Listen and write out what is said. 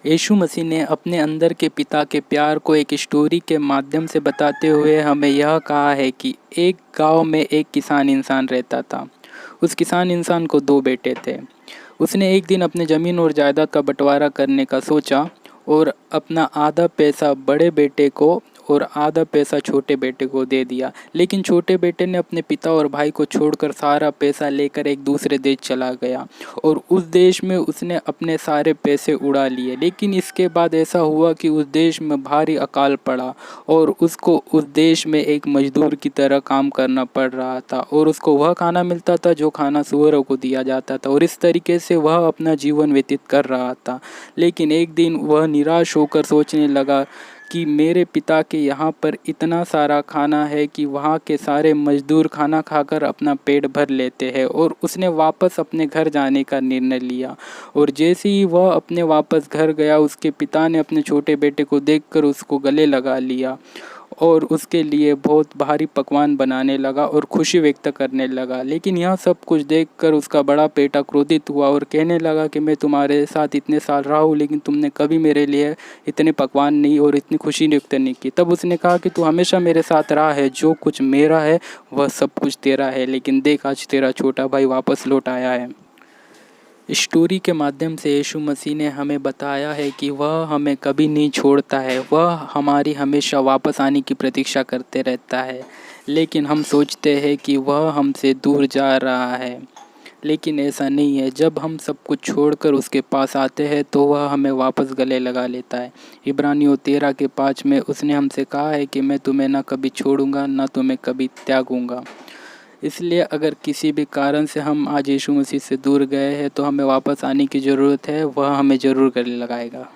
यीशु मसीह ने अपने अंदर के पिता के प्यार को एक स्टोरी के माध्यम से बताते हुए हमें यह कहा है कि एक गांव में एक किसान इंसान रहता था। उस किसान इंसान को 2 बेटे थे। उसने एक दिन अपने ज़मीन और जायदाद का बंटवारा करने का सोचा और अपना आधा पैसा बड़े बेटे को और आधा पैसा छोटे बेटे को दे दिया। लेकिन छोटे बेटे ने अपने पिता और भाई को छोड़कर सारा पैसा लेकर एक दूसरे देश चला गया और उस देश में उसने अपने सारे पैसे उड़ा लिए। लेकिन इसके बाद ऐसा हुआ कि उस देश में भारी अकाल पड़ा और उसको उस देश में एक मजदूर की तरह काम करना पड़ रहा था और उसको वह खाना मिलता था जो खाना सूअरों को दिया जाता था और इस तरीके से वह अपना जीवन व्यतीत कर रहा था। लेकिन एक दिन वह निराश होकर सोचने लगा कि मेरे पिता के यहाँ पर इतना सारा खाना है कि वहाँ के सारे मजदूर खाना खाकर अपना पेट भर लेते हैं और उसने वापस अपने घर जाने का निर्णय लिया। और जैसे ही वह अपने वापस घर गया, उसके पिता ने अपने छोटे बेटे को देखकर उसको गले लगा लिया और उसके लिए बहुत भारी पकवान बनाने लगा और खुशी व्यक्त करने लगा। लेकिन यह सब कुछ देखकर उसका बड़ा बेटा क्रोधित हुआ और कहने लगा कि मैं तुम्हारे साथ इतने साल रहा हूँ लेकिन तुमने कभी मेरे लिए इतने पकवान नहीं और इतनी खुशी व्यक्त नहीं की। तब उसने कहा कि तू हमेशा मेरे साथ रहा है, जो कुछ मेरा है वह सब कुछ तेरा है, लेकिन देख आज तेरा छोटा भाई वापस लौट आया है। स्टोरी के माध्यम से यीशु मसीह ने हमें बताया है कि वह हमें कभी नहीं छोड़ता है, वह हमारी हमेशा वापस आने की प्रतीक्षा करते रहता है। लेकिन हम सोचते हैं कि वह हमसे दूर जा रहा है, लेकिन ऐसा नहीं है। जब हम सब कुछ छोड़कर उसके पास आते हैं तो वह हमें वापस गले लगा लेता है। इब्रानियों 13:5 में उसने हमसे कहा है कि मैं तुम्हें न कभी छोड़ूंगा न तुम्हें कभी त्यागूंगा। इसलिए अगर किसी भी कारण से हम आज यीशु मसीह से दूर गए हैं तो हमें वापस आने की ज़रूरत है, वह हमें ज़रूर गले लगाएगा।